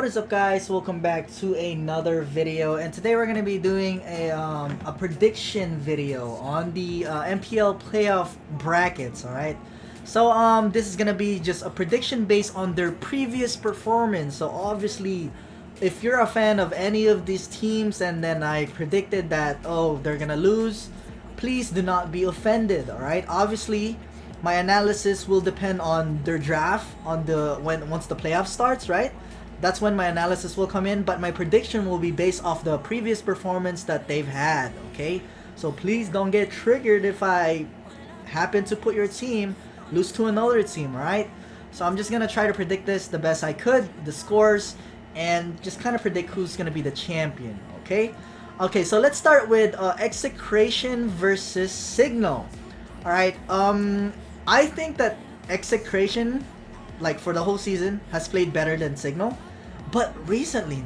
What is up, guys? Welcome back to another video, and today we're gonna be doing a prediction video on the MPL playoff brackets. All right, so this is gonna be just a prediction based on their previous performance. So obviously, if you're a fan of any of these teams and then I predicted that they're gonna lose, please do not be offended. All right, obviously my analysis will depend on their draft on the once the playoff starts, right? That's when my analysis will come in, but my prediction will be based off the previous performance that they've had, okay? So please don't get triggered if I happen to put your team lose to another team, right? So I'm just gonna try to predict this the best I could, the scores, and just kind of predict who's gonna be the champion, okay? Okay, so let's start with Execration versus Cignal. Alright, I think that Execration, like for the whole season, has played better than Cignal. But recently,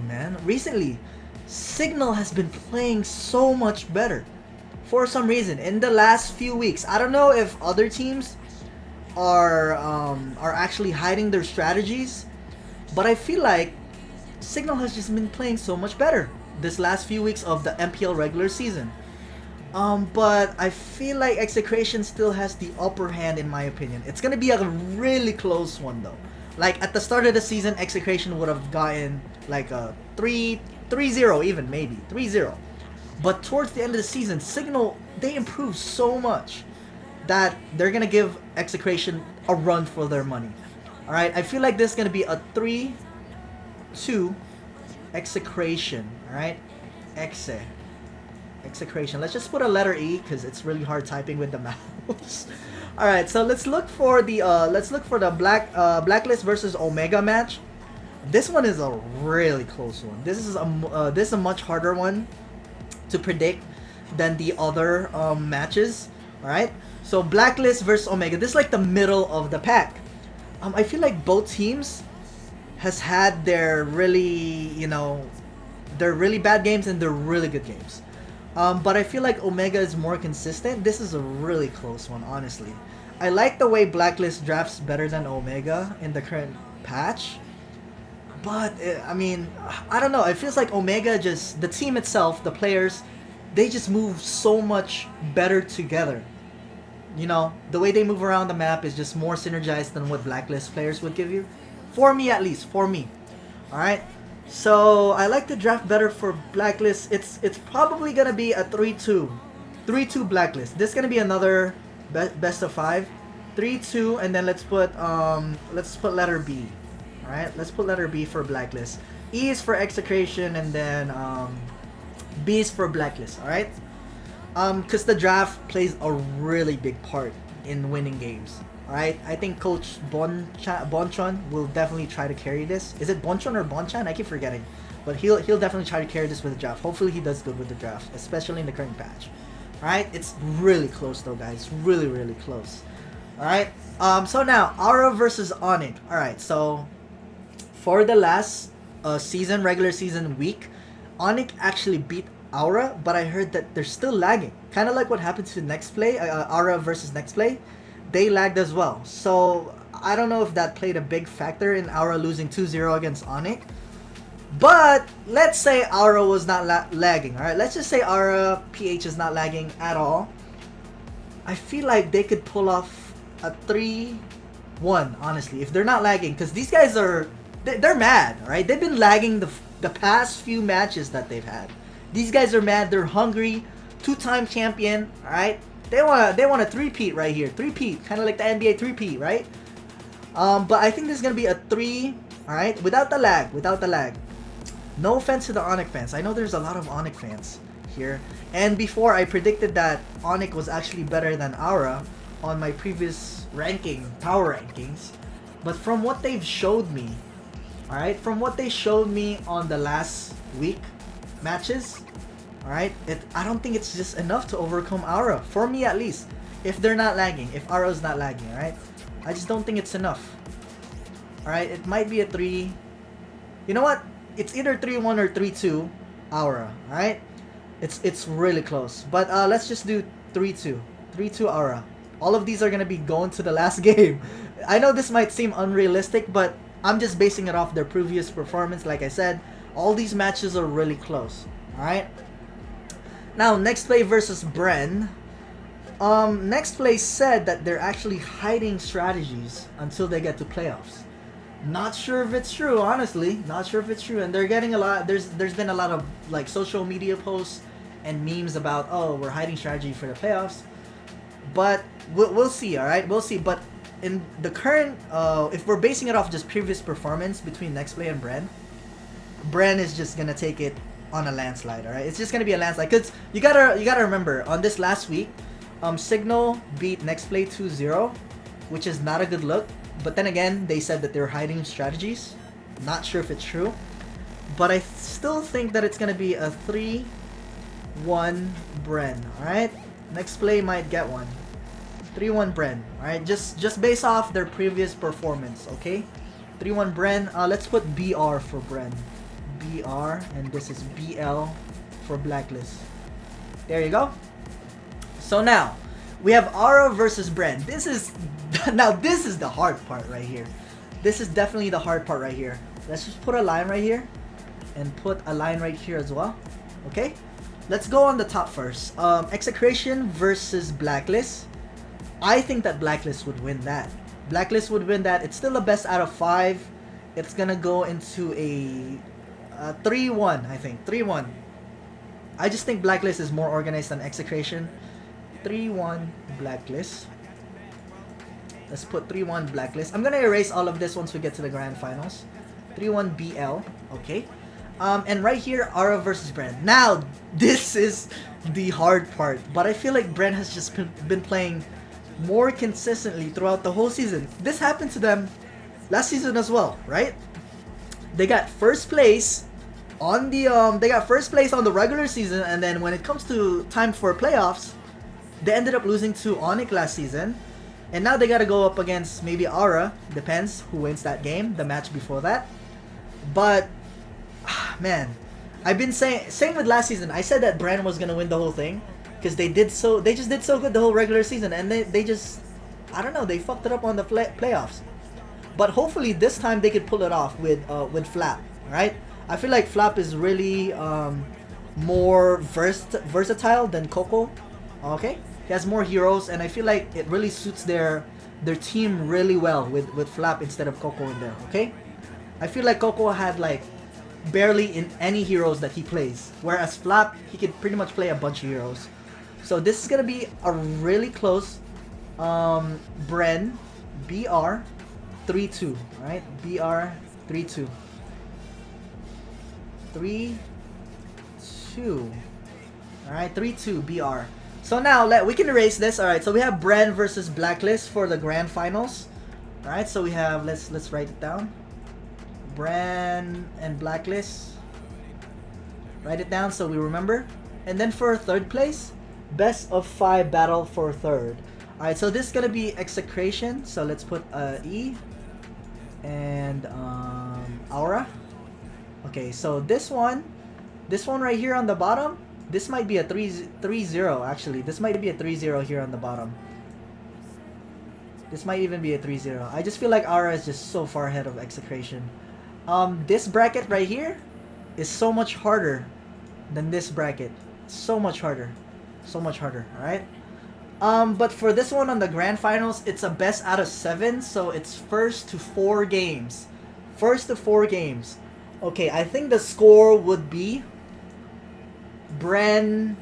Cignal has been playing so much better. For some reason, in the last few weeks, I don't know if other teams are actually hiding their strategies, but I feel like Cignal has just been playing so much better this last few weeks of the MPL regular season. But I feel like Execration still has the upper hand in my opinion. It's gonna be a really close one though. Like at the start of the season, Execration would have gotten like a 3-0 even, maybe 3-0. But towards the end of the season, Cignal, they improved so much that they're gonna give Execration a run for their money. Alright, I feel like this is gonna be a 3-2 Execration. Alright, Execration. Let's just put a letter E because it's really hard typing with the mouse. All right, so let's look for the Blacklist versus Omega match. This one is a really close one. This is a much harder one to predict than the other matches. All right, so Blacklist versus Omega. This is like the middle of the pack. I feel like both teams has had their really their really bad games and their really good games. But I feel like Omega is more consistent. This is a really close one, honestly. I like the way Blacklist drafts better than Omega in the current patch. But, I mean, I don't know. It feels like Omega just, the team itself, the players, they just move so much better together. You know, the way they move around the map is just more synergized than what Blacklist players would give you. For me, at least. For me. Alright? So I like the draft better for Blacklist. It's probably gonna be a 3-2 Blacklist. This is gonna be another best of 5, 3-2, and then let's put letter B. All right, let's put letter B for Blacklist. E is for Execration, and then B is for Blacklist. All right, because the draft plays a really big part in winning games. Alright, I think Coach Bonchon will definitely try to carry this. Is it Bonchon or Bonchan? I keep forgetting. But he'll definitely try to carry this with the draft. Hopefully he does good with the draft, especially in the current patch. Alright, it's really close though, guys. Really, really close. Alright, so now, Aura versus Onic. Alright, so for the last regular season week, Onic actually beat Aura, but I heard that they're still lagging. Kind of like what happened to Nexplay, Aura versus Nexplay. They lagged as well. So I don't know if that played a big factor in Aura losing 2-0 against Onic. But let's say Aura was not lagging. Alright, let's just say Aura PH is not lagging at all. I feel like they could pull off a 3-1, honestly, if they're not lagging. Because these guys they're mad, alright? They've been lagging the past few matches that they've had. These guys are mad. They're hungry. 2-time champion, alright? They want a three-peat right here. Three-peat, kind of like the NBA three-peat, right? But I think this is gonna be a 3, all right, without the lag. No offense to the Onic fans. I know there's a lot of Onic fans here. And before I predicted that Onic was actually better than Aura on my previous power rankings. But from what they've showed me, all right, from what they showed me on the last week matches. Alright, I don't think it's just enough to overcome Aura, for me at least. If they're not lagging, if Aura's not lagging, alright? I just don't think it's enough. Alright, it might be a 3. You know what? It's either 3-1 or 3-2 Aura, alright? It's really close. But let's just do 3-2. 3-2 Aura. All of these are gonna be going to the last game. I know this might seem unrealistic, but I'm just basing it off their previous performance. Like I said, all these matches are really close. Alright? Now, Nexplay versus Bren. Nexplay said that they're actually hiding strategies until they get to playoffs. Not sure if it's true, honestly. Not sure if it's true. And they're getting a lot. There's been a lot of like social media posts and memes about, oh, we're hiding strategy for the playoffs. But we'll see, all right? We'll see. But in the current, if we're basing it off just previous performance between Nexplay and Bren is just gonna take it on a landslide, all right? It's just gonna be a landslide. Cause you gotta remember on this last week, Cignal beat Nexplay 2-0, which is not a good look. But then again, they said that they're hiding strategies. Not sure if it's true, but I still think that it's gonna be a 3-1 Bren. All right, Nexplay might get one. 3-1 Bren. All right, just based off their previous performance. Okay, 3-1 Bren. Let's put BR for Bren. BR, and this is BL for Blacklist. There you go. So now we have Aura versus Bren. This is the hard part right here. This is definitely the hard part right here. Let's just put a line right here and put a line right here as well. Okay, let's go on the top first. Execration versus Blacklist. I think that Blacklist would win that. Blacklist would win that. It's still a best out of 5. It's gonna go into a 3-1, I think. 3-1. I just think Blacklist is more organized than Execration. 3-1 Blacklist. Let's put 3-1 Blacklist. I'm gonna erase all of this once we get to the grand finals. 3-1 BL. Okay. And right here, Aura versus Bren. Now, this is the hard part. But I feel like Bren has just been playing more consistently throughout the whole season. This happened to them last season as well, right? They got first place on the regular season, and then when it comes to time for playoffs, they ended up losing to Onic last season. And now they gotta go up against maybe Aura. Depends who wins that game, the match before that. But man, I've been saying, same with last season. I said that Bren was gonna win the whole thing because they just did so good the whole regular season, and they just, I don't know, they fucked it up on the playoffs. But hopefully this time they could pull it off with Flap, right? I feel like Flap is really more versatile than Coco. Okay, he has more heroes, and I feel like it really suits their team really well with Flap instead of Coco in there. Okay, I feel like Coco had like barely in any heroes that he plays, whereas Flap, he could pretty much play a bunch of heroes. So this is gonna be a really close Bren BR 3-2, right? BR 3-2. 3-2. Alright, 3-2 BR. So now we can erase this. Alright, so we have Bren versus Blacklist for the grand finals. Alright, so we have, let's write it down. Bren and Blacklist. Write it down so we remember. And then for third place, best of 5 battle for third. Alright, so this is gonna be Execration. So let's put E and Aura. Okay, so this one right here on the bottom, this might be a 3-0 actually. This might be a 3-0 here on the bottom. This might even be a 3-0. I just feel like Aura is just so far ahead of Execration. This bracket right here is so much harder than this bracket. So much harder. So much harder, alright? But for this one on the grand finals, it's a best out of 7, so it's first to 4 games. First to 4 games. Okay, I think the score would be Bren.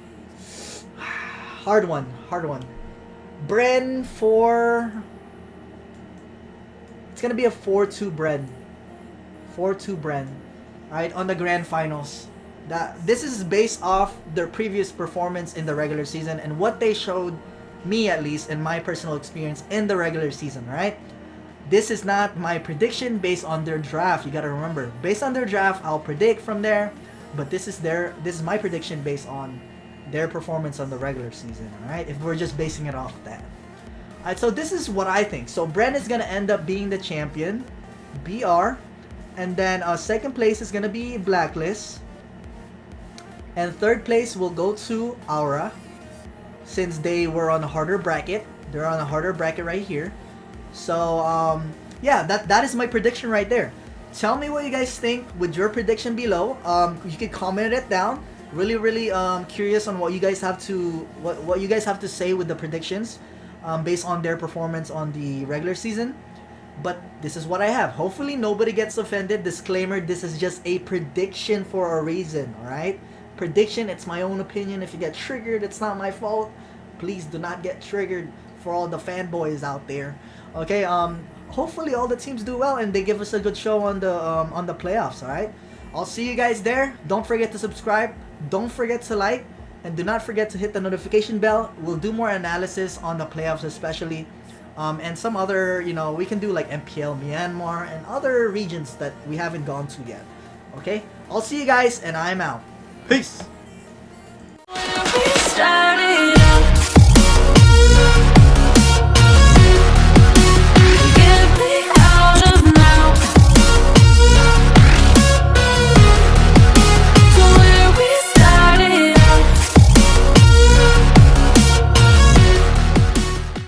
Hard one. Bren for. It's gonna be a 4-2 Bren. 4-2 Bren. Alright, on the grand finals. This is based off their previous performance in the regular season and what they showed me, at least in my personal experience in the regular season, right? This is not my prediction based on their draft. You gotta remember, based on their draft, I'll predict from there. But this is my prediction based on their performance on the regular season, alright? If we're just basing it off of that. Alright, so this is what I think. So Bren is gonna end up being the champion, BR, and then second place is gonna be Blacklist, and third place will go to Aura, since they were on a harder bracket. They're on a harder bracket right here. So yeah, that is my prediction right there. Tell me what you guys think with your prediction below. You can comment it down. Really curious on what you guys have to what you guys have to say with the predictions, based on their performance on the regular season. But this is what I have. Hopefully nobody gets offended. Disclaimer: this is just a prediction for a reason. All right, prediction. It's my own opinion. If you get triggered, it's not my fault. Please do not get triggered, for all the fanboys out there. Okay. Hopefully all the teams do well and they give us a good show on the playoffs. All right. I'll see you guys there. Don't forget to subscribe. Don't forget to like, and do not forget to hit the notification bell. We'll do more analysis on the playoffs, especially, and some other. We can do like MPL Myanmar and other regions that we haven't gone to yet. Okay. I'll see you guys, and I'm out. Peace.